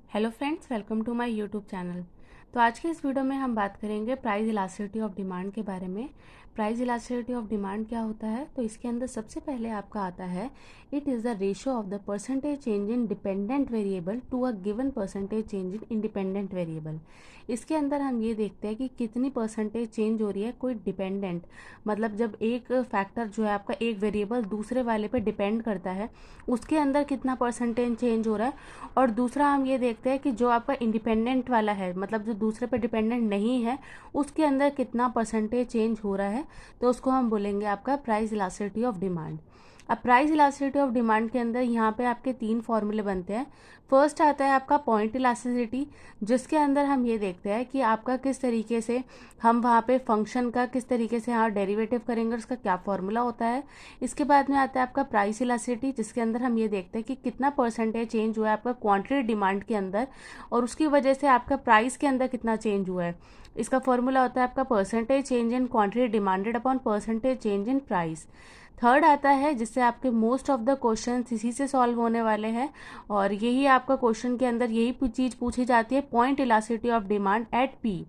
Hello friends, welcome to my YouTube channel. तो आज के इस वीडियो में हम बात करेंगे प्राइस इलास्टिसिटी ऑफ डिमांड के बारे में। प्राइस इलास्टिसिटी ऑफ डिमांड क्या होता है? तो इसके अंदर सबसे पहले आपका आता है, it is the ratio of the percentage change in dependent variable to a given percentage change in independent variable. इसके अंदर हम ये देखते हैं कि कितनी परसेंटेज चेंज हो रही है कोई डिपेंडेंट, मतलब जब एक फैक्टर जो है आपका एक वेरिएबल दूसरे वाले पे डिपेंड करता है, उसके अंदर कितना परसेंटेज चेंज हो रहा है। और दूसरा हम ये देखते हैं कि जो आपका इंडिपेंडेंट वाला है, मतलब जो दूसरे पे डिपेंडेंट नहीं है, उसके अंदर कितना परसेंटेज चेंज हो रहा है, तो उसको हम बोलेंगे आपका प्राइस इलास्टिसिटी ऑफ डिमांड। अब प्राइस इलास्टिसिटी ऑफ डिमांड के अंदर यहाँ पे आपके तीन फॉर्मूले बनते हैं। फर्स्ट आता है आपका पॉइंट इलास्टिसिटी, जिसके अंदर हम ये देखते हैं कि आपका किस तरीके से हम वहाँ पे फंक्शन का किस तरीके से यहाँ डेरिवेटिव करेंगे, उसका क्या फॉर्मूला होता है। इसके बाद में आता है आपका प्राइस इलास्टिसिटी, जिसके अंदर हम ये देखते हैं कि कितना परसेंटेज चेंज हुआ है आपका क्वांटिटी डिमांड के अंदर, और उसकी वजह से आपका प्राइस के अंदर कितना चेंज हुआ है। इसका फॉर्मूला होता है आपका percentage change in quantity demanded upon percentage change in price. Third आता है, जिससे आपके मोस्ट ऑफ द क्वेश्चन इसी से सॉल्व होने वाले हैं, और यही आपका क्वेश्चन के अंदर यही चीज़ पूछी जाती है, point elasticity of demand eight P.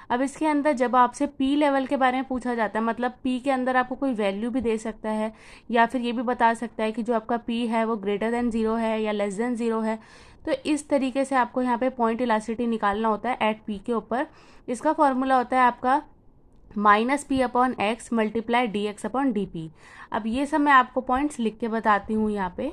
अब इसके अंदर जब आपसे पी लेवल के बारे में पूछा जाता है, मतलब पी के अंदर आपको कोई वैल्यू भी दे सकता है, या फिर ये भी बता सकता है कि जो आपका पी है वो ग्रेटर देन ज़ीरो है या लेस देन ज़ीरो है। तो इस तरीके से आपको यहाँ पे पॉइंट इलास्टिसिटी निकालना होता है एट पी के ऊपर। इसका फॉर्मूला होता है आपका minus P upon X multiply D x upon D P. अब ये सब मैं आपको पॉइंट्स लिख के बताती हूँ यहाँ पे।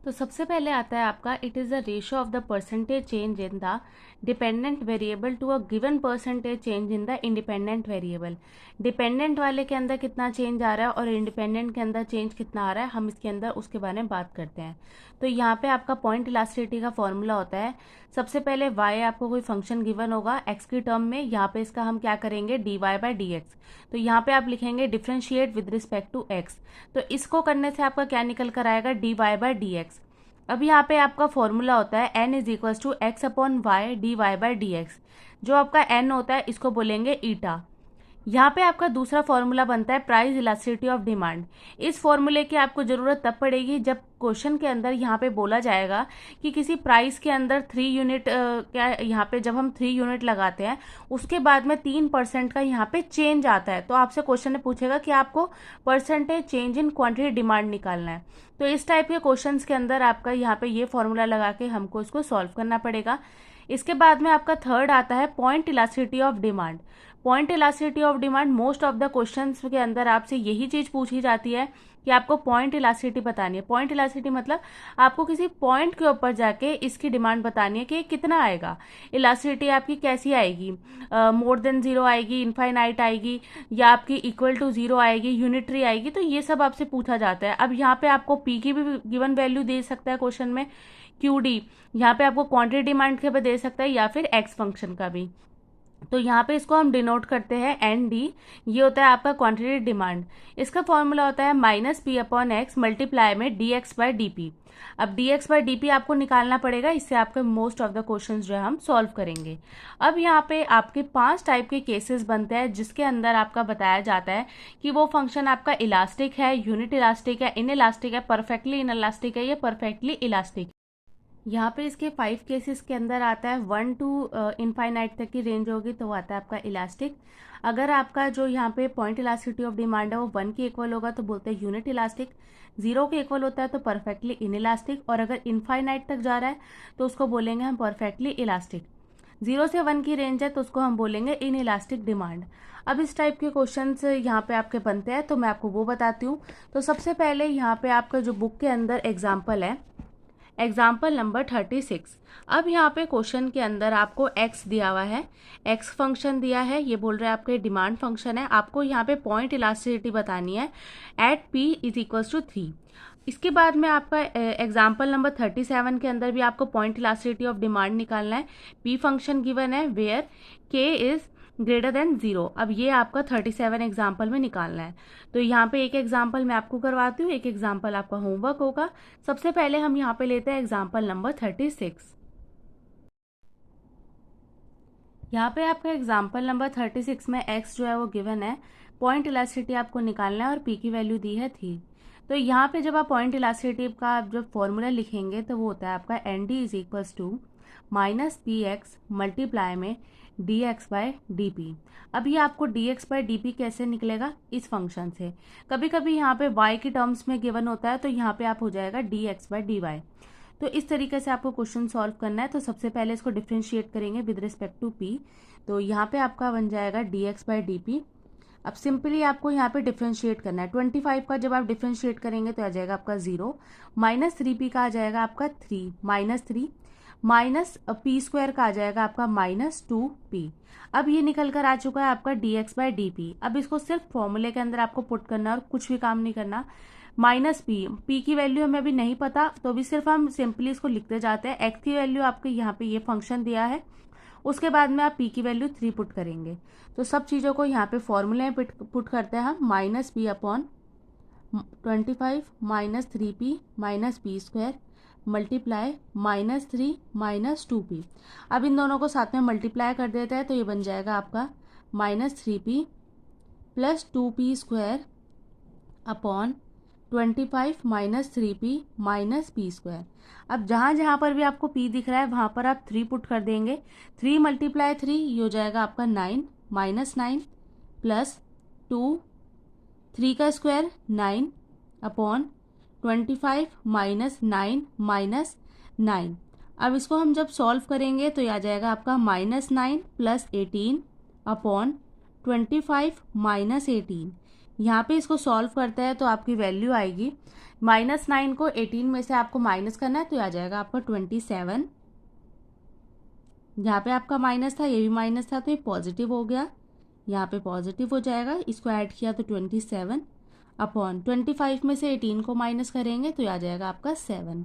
तो सबसे पहले आता है आपका, it is the ratio of the percentage change in the dependent variable to a given percentage change in the independent variable. Dependent वाले के अंदर कितना चेंज आ रहा है और इंडिपेंडेंट के अंदर चेंज कितना आ रहा है, हम इसके अंदर उसके बारे में बात करते हैं। तो यहाँ पे आपका पॉइंट इलास्टिसिटी का फॉर्मूला होता है, सबसे पहले y आपको कोई फंक्शन गिवन होगा x की टर्म में, यहाँ पे इसका हम क्या करेंगे dy बाई डी एक्स। तो यहाँ पे आप लिखेंगे differentiate with respect to x। तो इसको करने से आपका क्या निकल कर आएगा, dy बाई डी एक्स। अब यहाँ पे आपका फॉर्मूला होता है n is equal to X upon Y D Y by D X. जो आपका n होता है इसको बोलेंगे ईटा। यहाँ पे आपका दूसरा फॉर्मूला बनता है प्राइस इलास्टिसिटी ऑफ डिमांड। इस फॉर्मूले की आपको ज़रूरत तब पड़ेगी जब क्वेश्चन के अंदर यहाँ पे बोला जाएगा कि किसी प्राइस के अंदर 3 यूनिट क्या, यहाँ पे जब हम 3 यूनिट लगाते हैं उसके बाद में 3% का यहाँ पे चेंज आता है, तो आपसे क्वेश्चन ने पूछेगा कि आपको percentage change in quantity demand निकालना है। तो इस टाइप के क्वेश्चंस के अंदर आपका यहाँ पे ये फॉर्मूला लगा के हमको इसको सॉल्व करना पड़ेगा। इसके बाद में आपका थर्ड आता है point elasticity of demand. Point elasticity of demand most of the questions के अंदर आपसे यही चीज़ पूछी जाती है कि आपको पॉइंट इलास्टिसिटी बतानी है। पॉइंट इलास्टिसिटी मतलब आपको किसी पॉइंट के ऊपर जाके इसकी डिमांड बतानी है कि कितना आएगा। इलास्टिसिटी आपकी कैसी आएगी, मोर देन ज़ीरो आएगी, इनफाइनाइट आएगी, या आपकी इक्वल टू ज़ीरो आएगी, यूनिटरी आएगी। तो ये सब आपसे पूछा जाता है। अब यहाँ पे आपको पी की भी गिवन वैल्यू दे सकता है क्वेश्चन में, क्यू डी यहाँ पे आपको क्वांटिटी डिमांड के भी दे सकता है, या फिर एक्स फंक्शन का भी। तो यहाँ पे इसको हम डिनोट करते हैं एन डी। ये होता है आपका क्वांटिटी डिमांड। इसका फॉर्मूला होता है minus P upon X multiply में D X by D P. अब D X by D P आपको निकालना पड़ेगा, इससे आपके मोस्ट ऑफ द क्वेश्चंस जो है हम सॉल्व करेंगे। अब यहाँ पे आपके 5 टाइप के केसेस बनते हैं, जिसके अंदर आपका बताया जाता है कि वो फंक्शन आपका इलास्टिक है, यूनिट इलास्टिक है, इन इलास्टिक है, परफेक्टली इन इलास्टिक है, या परफेक्टली इलास्टिक। यहाँ पे इसके 5 केसेस के अंदर आता है 1 टू इनफाइनाइट तक की रेंज होगी, तो वो आता है आपका इलास्टिक। अगर आपका जो यहाँ पे पॉइंट इलास्टिसिटी ऑफ डिमांड है वो 1 के इक्वल होगा तो बोलते हैं यूनिट इलास्टिक। 0 के इक्वल होता है तो परफेक्टली इन इलास्टिक, और अगर इनफाइनाइट तक जा रहा है तो उसको बोलेंगे हम परफेक्टली इलास्टिक। 0 से 1 की रेंज है तो उसको हम बोलेंगे इन इलास्टिक डिमांड। अब इस टाइप के क्वेश्चन यहाँ पे आपके बनते हैं, तो मैं आपको वो बताती हूँ। तो सबसे पहले यहाँ पे आपका जो बुक के अंदर एग्जाम्पल है, एग्जाम्पल नंबर 36। अब यहाँ पे क्वेश्चन के अंदर आपको x दिया हुआ है, x फंक्शन दिया है, ये बोल रहे हैं आपके डिमांड फंक्शन है, आपको यहाँ पे पॉइंट इलास्टिसिटी बतानी है at p is equals to 3। इसके बाद में आपका एग्जाम्पल नंबर 37 के अंदर भी आपको पॉइंट इलास्टिसिटी ऑफ डिमांड निकालना है। p फंक्शन गिवन है where k is greater than 0। अब ये आपका 37 एग्जाम्पल में निकालना है। तो यहाँ पे एक एग्जाम्पल मैं आपको करवाती हूँ, एक एग्जाम्पल आपका होमवर्क होगा। सबसे पहले हम यहाँ पे लेते हैं एग्जाम्पल नंबर 36। यहाँ पे आपका एग्जाम्पल नंबर 36 में x जो है वो गिवन है, पॉइंट इलास्टिसिटी आपको निकालना है और p की वैल्यू दी है 3। तो यहाँ पे जब आप पॉइंट इलास्टिसिटी का आप जब फॉर्मूला लिखेंगे तो वो होता है आपका N D is equals to minus P X multiply में D X by D P. अब ये आपको D X by D P कैसे निकलेगा, इस फंक्शन से। कभी कभी यहाँ पे y की टर्म्स में गिवन होता है तो यहाँ पे आप हो जाएगा D X by D Y. तो इस तरीके से आपको क्वेश्चन सॉल्व करना है। तो सबसे पहले इसको डिफ्रेंशिएट करेंगे विद रिस्पेक्ट टू p। तो यहाँ पे आपका बन जाएगा D X by D P. अब सिंपली आपको यहाँ पे डिफ्रेंशिएट करना है। 25 का जब आप डिफ्रेंशिएट करेंगे तो आ जाएगा आपका 0, माइनस 3p का आ जाएगा आपका 3, माइनस 3, माइनस पी स्क्वायर का आ जाएगा आपका माइनस 2p। अब ये निकल कर आ चुका है आपका dx बाय डी। अब इसको सिर्फ फॉर्मूले के अंदर आपको पुट करना है और कुछ भी काम नहीं करना। माइनस p की वैल्यू हमें अभी नहीं पता तो अभी सिर्फ हम सिंपली इसको लिखते जाते हैं। x की वैल्यू आपके यहाँ पे ये फंक्शन दिया है, उसके बाद में आप p की वैल्यू 3 पुट करेंगे। तो सब चीज़ों को यहाँ पे फॉर्मूले में पुट करते हैं हम। Minus P upon 25 minus 3p minus P square multiply minus 3 minus 2p। अब इन दोनों को साथ में मल्टीप्लाई कर देते हैं तो ये बन जाएगा आपका minus 3p plus 2p square upon 25 minus 3p minus P square. अब जहाँ जहाँ पर भी आपको p दिख रहा है वहाँ पर आप 3 पुट कर देंगे। 3 मल्टीप्लाई 3 ये हो जाएगा आपका 9, माइनस 9 प्लस 2, 3 का स्क्वायर 9 अपॉन 25 माइनस 9 माइनस 9। अब इसको हम जब सॉल्व करेंगे तो ये आ जाएगा आपका माइनस 9 प्लस 18 अपॉन 25 माइनस 18। यहाँ पे इसको सॉल्व करते हैं तो आपकी वैल्यू आएगी माइनस 9 को 18 में से आपको माइनस करना है तो आ जाएगा आपका 27। यहाँ पे आपका माइनस था, ये भी माइनस था तो ये पॉजिटिव हो गया, यहाँ पे पॉजिटिव हो जाएगा। इसको ऐड किया तो 27 अपॉन 25 में से 18 को माइनस करेंगे तो आ जाएगा आपका 7।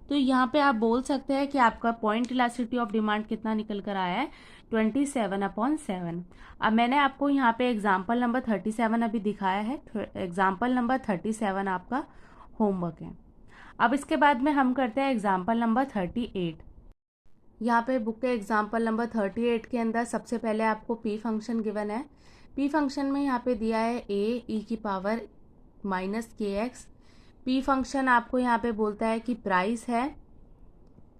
तो यहाँ पे आप बोल सकते हैं कि आपका पॉइंट इलास्टिसिटी ऑफ डिमांड कितना निकल कर आया है, 27/7। अब मैंने आपको यहाँ पे एग्जाम्पल नंबर 37 अभी दिखाया है। एग्जाम्पल नंबर 37 आपका होमवर्क है। अब इसके बाद में हम करते हैं एग्जाम्पल नंबर 38। यहाँ पे बुक के एग्जाम्पल नंबर 38 के अंदर सबसे पहले आपको p फंक्शन गिवन है। p फंक्शन में यहाँ पे दिया है a e की पावर माइनस के एक्स। p फंक्शन आपको यहाँ पे बोलता है कि प्राइस है।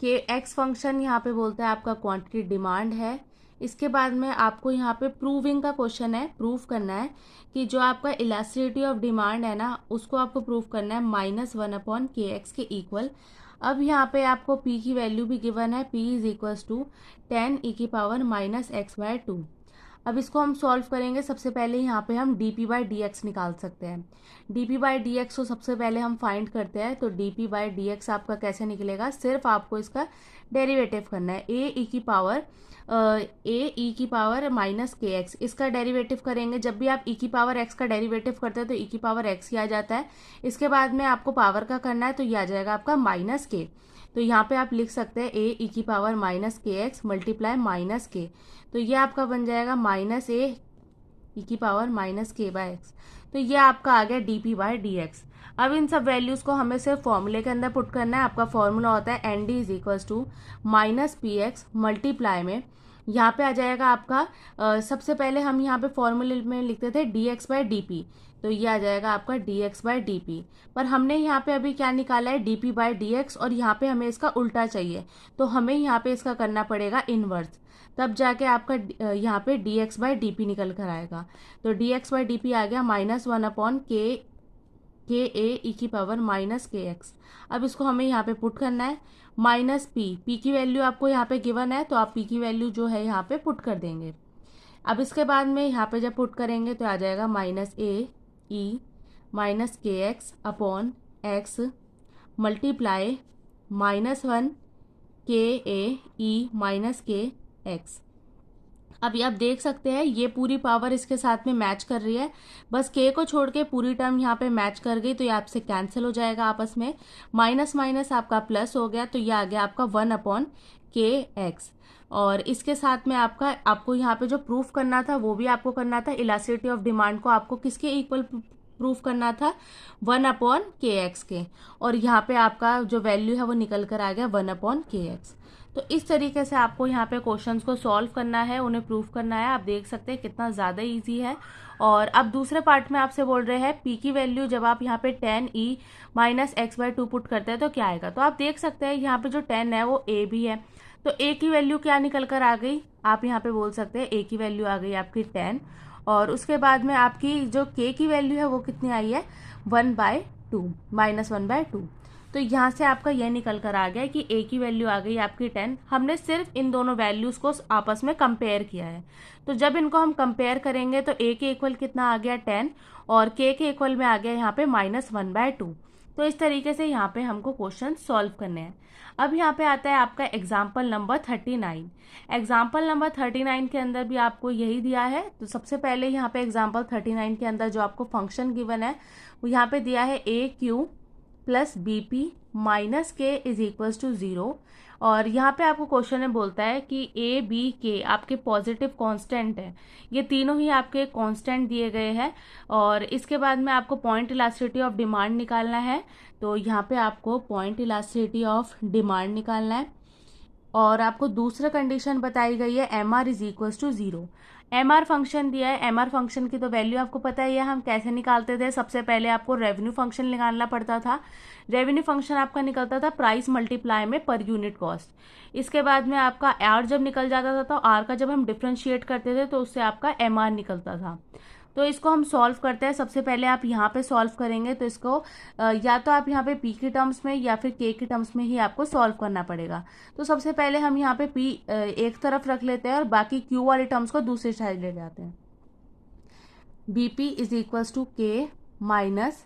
के x फंक्शन यहाँ पे बोलता है आपका क्वांटिटी डिमांड है। इसके बाद में आपको यहाँ पे प्रूविंग का क्वेश्चन है, प्रूव करना है कि जो आपका इलास्टिसिटी ऑफ डिमांड है ना उसको आपको प्रूव करना है -1/के एक्स के इक्वल। अब यहाँ पे आपको p की वैल्यू भी गिवन है, p is equals to 10 e की पावर -x/2। अब इसको हम सॉल्व करेंगे। सबसे पहले यहाँ पे हम dp/dx निकाल सकते हैं। dp/dx को सबसे पहले हम फाइंड करते हैं। तो dp/dx आपका कैसे निकलेगा, सिर्फ आपको इसका डेरिवेटिव करना है। a e की पावर माइनस के एक्स, इसका डेरिवेटिव करेंगे। जब भी आप e की पावर x का डेरिवेटिव करते हैं तो e की पावर x ही आ जाता है। इसके बाद में आपको पावर का करना है तो ये आ जाएगा आपका माइनस के। तो यहाँ पे आप लिख सकते हैं a e की पावर माइनस के एक्स मल्टीप्लाई माइनस के। तो ये आपका बन जाएगा माइनस a e की पावर माइनस के बाय एक्स। तो ये आपका आ गया dp/dx। अब इन सब वैल्यूज को हमें सिर्फ फॉर्मूले के अंदर पुट करना है। आपका फॉर्मूला होता है N D is equals to minus P X multiply में यहाँ पे आ जाएगा आपका सबसे पहले हम यहाँ पे फॉर्मूले में लिखते थे dx/dp। तो ये आ जाएगा आपका dx/dp। पर हमने यहाँ पे अभी क्या निकाला है, dp/dx, और यहाँ पे हमें इसका उल्टा चाहिए तो हमें यहाँ पे इसका करना पड़ेगा इनवर्स। तब जाके आपका यहाँ पे dx/dp निकल कर आएगा। तो dx/dp आ गया -1/के a e की पावर माइनस के एक्स। अब इसको हमें यहाँ पे पुट करना है। माइनस p की वैल्यू आपको यहाँ पे गिवन है तो आप p की वैल्यू जो है यहाँ पे पुट कर देंगे। अब इसके बाद में यहाँ पे जब पुट करेंगे तो आ जाएगा माइनस a e माइनस के एक्स अपॉन एक्स मल्टीप्लाई -1 के a e माइनस के एक्स। अभी आप देख सकते हैं ये पूरी पावर इसके साथ में मैच कर रही है, बस k को छोड़ के पूरी टर्म यहाँ पे मैच कर गई तो ये आपसे कैंसिल हो जाएगा आपस में। माइनस माइनस आपका प्लस हो गया तो ये आ गया आपका 1/के एक्स। और इसके साथ में आपको यहाँ पे जो प्रूफ करना था वो भी आपको करना था। इलास्टिसिटी ऑफ डिमांड को आपको किसके इक्वल प्रूफ करना था 1/kx के, और यहाँ पे आपका जो वैल्यू है वो निकल कर आ गया 1/kx। तो इस तरीके से आपको यहाँ पे क्वेश्चंस को सॉल्व करना है, उन्हें प्रूफ करना है। आप देख सकते हैं कितना ज़्यादा इजी है। और अब दूसरे पार्ट में आपसे बोल रहे हैं पी की वैल्यू जब आप यहाँ पे 10e माइनस x/2 पुट करते हैं तो क्या आएगा। तो आप देख सकते हैं यहाँ पे जो 10 है वो a भी है, तो a की वैल्यू क्या निकल कर आ गई, आप यहाँ पे बोल सकते हैं a की वैल्यू आ गई आपकी 10, और उसके बाद में आपकी जो k की वैल्यू है वो कितनी आई है 1/2 माइनस 1/2। तो यहाँ से आपका यह निकल कर आ गया कि a की वैल्यू आ गई आपकी 10। हमने सिर्फ इन दोनों वैल्यूज़ को आपस में कंपेयर किया है। तो जब इनको हम कंपेयर करेंगे तो a के इक्वल कितना आ गया 10, और k के इक्वल में आ गया यहाँ पे माइनस 1/2। तो इस तरीके से यहाँ पे हमको क्वेश्चन सॉल्व करने हैं। अब यहाँ पे आता है आपका एग्जाम्पल नंबर 39। एग्जाम्पल नंबर 39 के अंदर भी आपको यही दिया है। तो सबसे पहले यहाँ पे एग्जाम्पल 39 के अंदर जो आपको फंक्शन गिवन है वो यहाँ पे दिया है AQ plus BP minus K is equals to 0। और यहाँ पे आपको क्वेश्चन में बोलता है कि A B K आपके पॉजिटिव कांस्टेंट है, ये तीनों ही आपके कांस्टेंट दिए गए हैं। और इसके बाद में आपको पॉइंट इलास्टिसिटी ऑफ डिमांड निकालना है। तो यहाँ पे आपको पॉइंट इलास्टिसिटी ऑफ डिमांड निकालना है, और आपको दूसरा कंडीशन बताई गई है MR is equals to 0। MR function दिया है, MR फंक्शन की तो वैल्यू आपको पता ही है हम कैसे निकालते थे। सबसे पहले आपको रेवेन्यू फंक्शन निकालना पड़ता था। रेवेन्यू फंक्शन आपका निकलता था प्राइस मल्टीप्लाई में पर यूनिट कॉस्ट। इसके बाद में आपका R जब निकल जाता था तो R का जब हम डिफ्रेंशिएट करते थे तो उससे आपका MR निकलता था। तो इसको हम सॉल्व करते हैं। सबसे पहले आप यहाँ पे सॉल्व करेंगे तो इसको या तो आप यहाँ पे P की टर्म्स में या फिर K की टर्म्स में ही आपको सॉल्व करना पड़ेगा। तो सबसे पहले हम यहाँ पे P एक तरफ रख लेते हैं और बाकी Q वाली टर्म्स को दूसरी साइड ले जाते हैं। BP is equals to K minus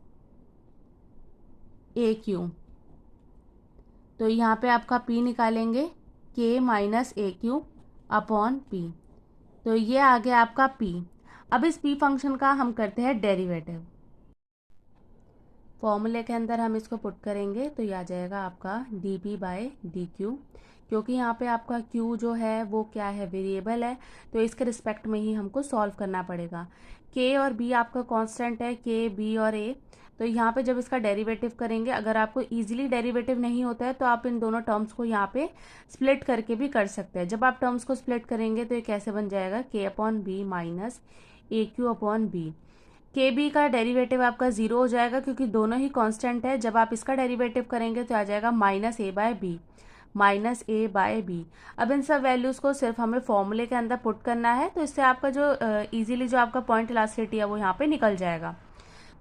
AQ। तो यहाँ पे आपका P निकालेंगे K minus AQ upon P। तो ये आ गया आपका P। अब इस P फंक्शन का हम करते हैं डेरिवेटिव। फॉर्मूले के अंदर हम इसको पुट करेंगे तो ये आ जाएगा आपका dp/dq। क्योंकि यहाँ पे आपका q जो है वो क्या है, वेरिएबल है, तो इसके रिस्पेक्ट में ही हमको सॉल्व करना पड़ेगा। k और b आपका कांस्टेंट है, k b और a। तो यहाँ पे जब इसका डेरिवेटिव करेंगे, अगर आपको इजीली डेरिवेटिव नहीं होता है तो आप इन दोनों टर्म्स को यहाँ पे स्प्लिट करके भी कर सकते हैं। जब आप टर्म्स को स्प्लिट करेंगे तो ये कैसे बन जाएगा, k/b माइनस AQ/b। के बी का डेरिवेटिव आपका 0 हो जाएगा क्योंकि दोनों ही कांस्टेंट है। जब आप इसका डेरिवेटिव करेंगे तो आ जाएगा -a/b माइनस a/b। अब इन सब वैल्यूज़ को सिर्फ हमें फॉर्मूले के अंदर पुट करना है, तो इससे आपका जो इजीली जो आपका पॉइंट इलास्टिसिटी है वो यहाँ पे निकल जाएगा।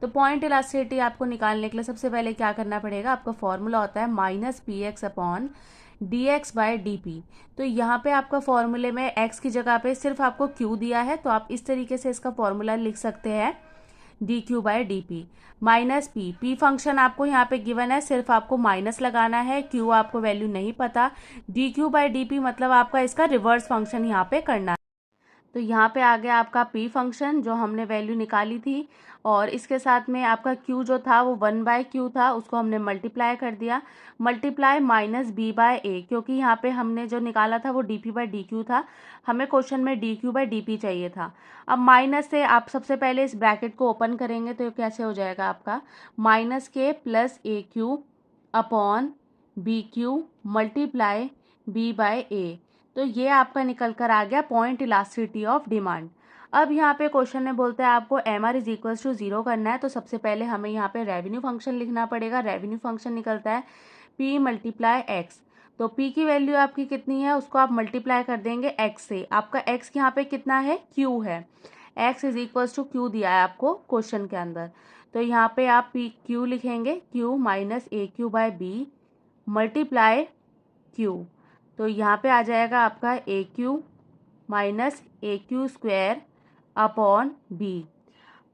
तो पॉइंट इलास्टिसिटी आपको निकालने के लिए सबसे पहले क्या करना पड़ेगा, आपका फॉर्मूला होता है -px/dx/dp। तो यहाँ पे आपका फॉर्मूले में x की जगह पे सिर्फ आपको q दिया है, तो आप इस तरीके से इसका फॉर्मूला लिख सकते हैं dq/dp माइनस p फंक्शन आपको यहाँ पे गिवन है, सिर्फ आपको माइनस लगाना है, q आपको वैल्यू नहीं पता। dq/dp मतलब आपका इसका रिवर्स फंक्शन यहाँ पे करना है। तो यहाँ पे आ गया आपका p फंक्शन जो हमने वैल्यू निकाली थी, और इसके साथ में आपका q जो था वो 1/q था, उसको हमने मल्टीप्लाई कर दिया, मल्टीप्लाई माइनस b/a, क्योंकि यहाँ पे हमने जो निकाला था वो dp/dq था, हमें क्वेश्चन में dq/dp चाहिए था। अब माइनस से आप सबसे पहले इस ब्रैकेट को ओपन करेंगे तो ये कैसे हो जाएगा आपका -k plus AQ upon BQ multiply b/a। तो ये आपका निकल कर आ गया पॉइंट इलास्टिसिटी ऑफ डिमांड। अब यहाँ पे क्वेश्चन में बोलते हैं आपको MR इज इक्वल्स टू 0 करना है, तो सबसे पहले हमें यहाँ पे रेवेन्यू फंक्शन लिखना पड़ेगा। रेवेन्यू फंक्शन निकलता है P मल्टीप्लाई x। तो P की वैल्यू आपकी कितनी है उसको आप मल्टीप्लाई कर देंगे x से। आपका x यहाँ पे कितना है, Q है, x is equals to Q दिया है आपको क्वेश्चन के अंदर। तो यहाँ पे आप Q लिखेंगे, Q minus AQ/b multiply Q। तो यहाँ पे आ जाएगा आपका AQ minus AQ² upon b।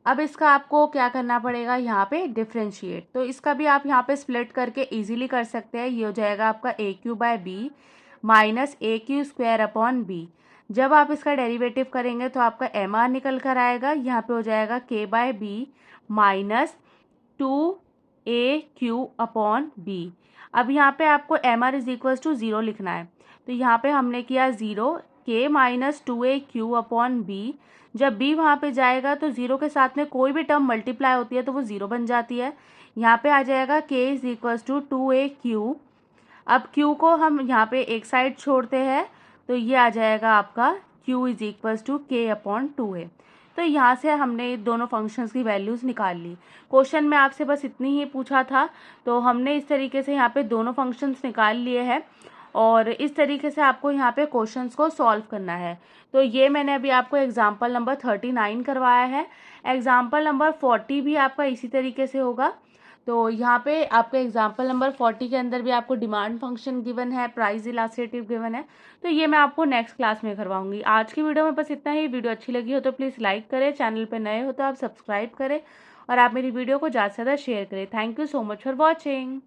अब इसका आपको क्या करना पड़ेगा, यहाँ पे डिफ्रेंशिएट। तो इसका भी आप यहाँ पे स्प्लिट करके इजीली कर सकते हैं। ये हो जाएगा आपका AQ/b minus AQ² upon b। जब आप इसका डेरिवेटिव करेंगे तो आपका MR निकल कर आएगा, यहाँ पे हो जाएगा k/b minus 2AQ upon b। अब यहाँ पे आपको MR इज इक्वल्स टू 0 लिखना है, तो यहाँ पे हमने किया 0, k minus 2aq upon b। जब b वहाँ पे जाएगा तो 0 के साथ में कोई भी टर्म मल्टीप्लाई होती है तो वो 0 बन जाती है। यहाँ पे आ जाएगा k is equals to 2aq। अब q को हम यहाँ पे एक साइड छोड़ते हैं तो ये आ जाएगा आपका q is equals to k upon 2a। तो यहाँ से हमने दोनों फंक्शंस की वैल्यूज़ निकाल ली। क्वेश्चन में आपसे बस इतनी ही पूछा था, तो हमने इस तरीके से यहाँ पे दोनों फंक्शंस निकाल लिए हैं और इस तरीके से आपको यहाँ पे क्वेश्चंस को सॉल्व करना है। तो ये मैंने अभी आपको एग्जाम्पल नंबर 39 करवाया है। एग्जाम्पल नंबर 40 भी आपका इसी तरीके से होगा। तो यहाँ पे आपका एग्जाम्पल नंबर 40 के अंदर भी आपको डिमांड फंक्शन गिवन है, प्राइस इलास्टिसिटी गिवन है। तो ये मैं आपको नेक्स्ट क्लास में करवाऊंगी। आज की वीडियो में बस इतना ही। वीडियो अच्छी लगी हो तो प्लीज़ लाइक करें, चैनल पे नए हो तो आप सब्सक्राइब करें और आप मेरी वीडियो को ज़्यादा से ज़्यादा शेयर करें। Thank you so much for watching.